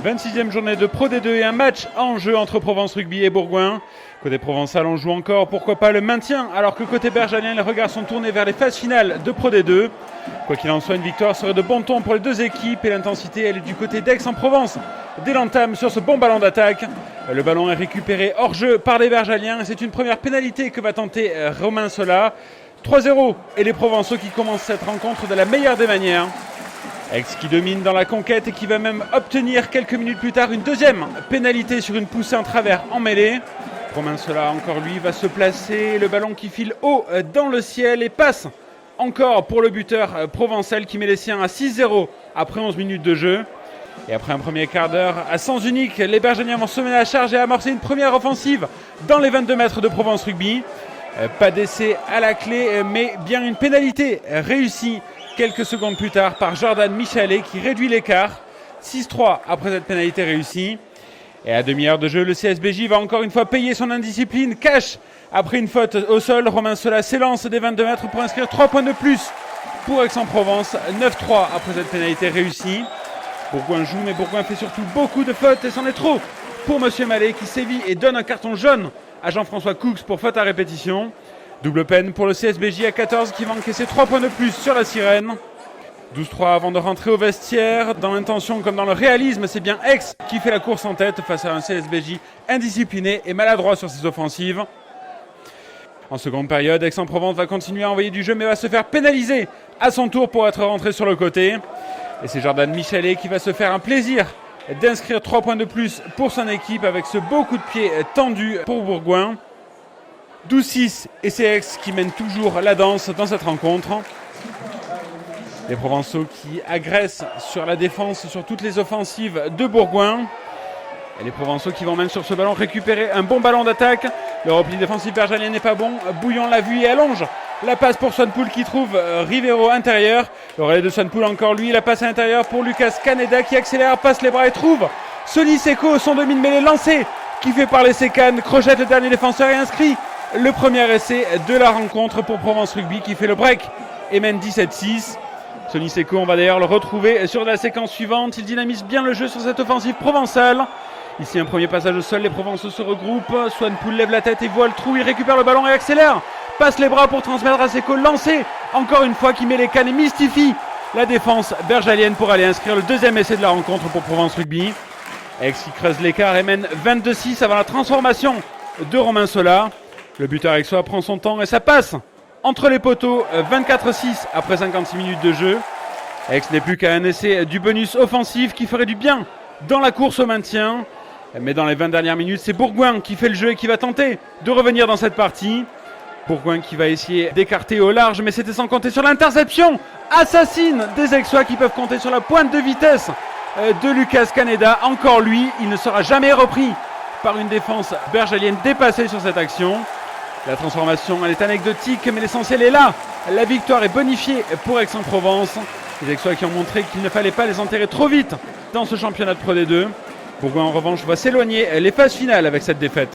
26e journée de Pro D2 et un match en jeu entre Provence Rugby et Bourgoin. Côté provençal, on joue encore, pourquoi pas le maintien, alors que côté bergalien, les regards sont tournés vers les phases finales de Pro D2. Quoi qu'il en soit, une victoire serait de bon ton pour les deux équipes et l'intensité, elle est du côté d'Aix-en-Provence. Dès l'entame sur ce bon ballon d'attaque, le ballon est récupéré hors jeu par les bergaliens et c'est une première pénalité que va tenter Romain Sola. 3-0 et les Provençaux qui commencent cette rencontre de la meilleure des manières. Aix qui domine dans la conquête et qui va même obtenir quelques minutes plus tard une deuxième pénalité sur une poussée en travers en mêlée. Romain Sola encore lui va se placer, le ballon qui file haut dans le ciel et passe encore pour le buteur provençal qui met les siens à 6-0 après 11 minutes de jeu. Et après un premier quart d'heure à sens unique, les bergaliens vont semer la charge et amorcer une première offensive dans les 22 mètres de Provence Rugby. Pas d'essai à la clé, mais bien une pénalité réussie quelques secondes plus tard par Jordan Michalet qui réduit l'écart. 6-3 après cette pénalité réussie. Et à demi-heure de jeu, le CSBJ va encore une fois payer son indiscipline. Cash après une faute au sol. Romain Sola s'élance des 22 mètres pour inscrire 3 points de plus pour Aix-en-Provence. 9-3 après cette pénalité réussie. Bourgoin joue, mais Bourgoin fait surtout beaucoup de fautes et c'en est trop pour Monsieur Mallet qui sévit et donne un carton jaune à Jean-François Cooks pour faute à répétition. Double peine pour le CSBJ à 14 qui va encaisser 3 points de plus sur la sirène. 12-3 avant de rentrer au vestiaire. Dans l'intention comme dans le réalisme, c'est bien Aix qui fait la course en tête face à un CSBJ indiscipliné et maladroit sur ses offensives. En seconde période, Aix-en-Provence va continuer à envoyer du jeu mais va se faire pénaliser à son tour pour être rentré sur le côté. Et c'est Jordan Michalet qui va se faire un plaisir d'inscrire 3 points de plus pour son équipe avec ce beau coup de pied tendu pour Bourgoin. 12-6 et c'est Aix qui mène toujours la danse dans cette rencontre. Les Provençaux qui agressent sur la défense, sur toutes les offensives de Bourgoin. Et les Provençaux qui vont même sur ce ballon récupérer un bon ballon d'attaque. Le repli défensif bergalien n'est pas bon. Bouillon l'a vu et allonge la passe pour Swanpool qui trouve Rivero intérieur. Le relais de Swanpool encore lui, la passe à l'intérieur pour Lucas Caneda qui accélère, passe les bras et trouve Sony Seco, son demi-mêlée lancé qui fait parler ses cannes, crochette le dernier défenseur et inscrit le premier essai de la rencontre pour Provence Rugby qui fait le break et mène 17-6. Sony Seco, on va d'ailleurs le retrouver sur la séquence suivante. Il dynamise bien le jeu sur cette offensive provençale. Ici un premier passage au sol, les Provençaux se regroupent. Swanpool lève la tête et voit le trou, il récupère le ballon et accélère. Passe les bras pour transmettre à Seco, lancé encore une fois qui met les cannes et mystifie la défense bergalienne pour aller inscrire le deuxième essai de la rencontre pour Provence Rugby. Aix qui creuse l'écart et mène 22-6 avant la transformation de Romain Sola. Le buteur aixois prend son temps et ça passe entre les poteaux, 24-6 après 56 minutes de jeu. Aix n'est plus qu'à un essai du bonus offensif qui ferait du bien dans la course au maintien. Mais dans les 20 dernières minutes, c'est Bourgoin qui fait le jeu et qui va tenter de revenir dans cette partie. Bourgoin qui va essayer d'écarter au large, mais c'était sans compter sur l'interception assassine des Aixois qui peuvent compter sur la pointe de vitesse de Lucas Caneda. Encore lui, il ne sera jamais repris par une défense bergalienne dépassée sur cette action. La transformation, elle est anecdotique, mais l'essentiel est là. La victoire est bonifiée pour Aix-en-Provence. Les Aixois qui ont montré qu'il ne fallait pas les enterrer trop vite dans ce championnat de Pro D2. Bourgoin, en revanche, va s'éloigner les phases finales avec cette défaite.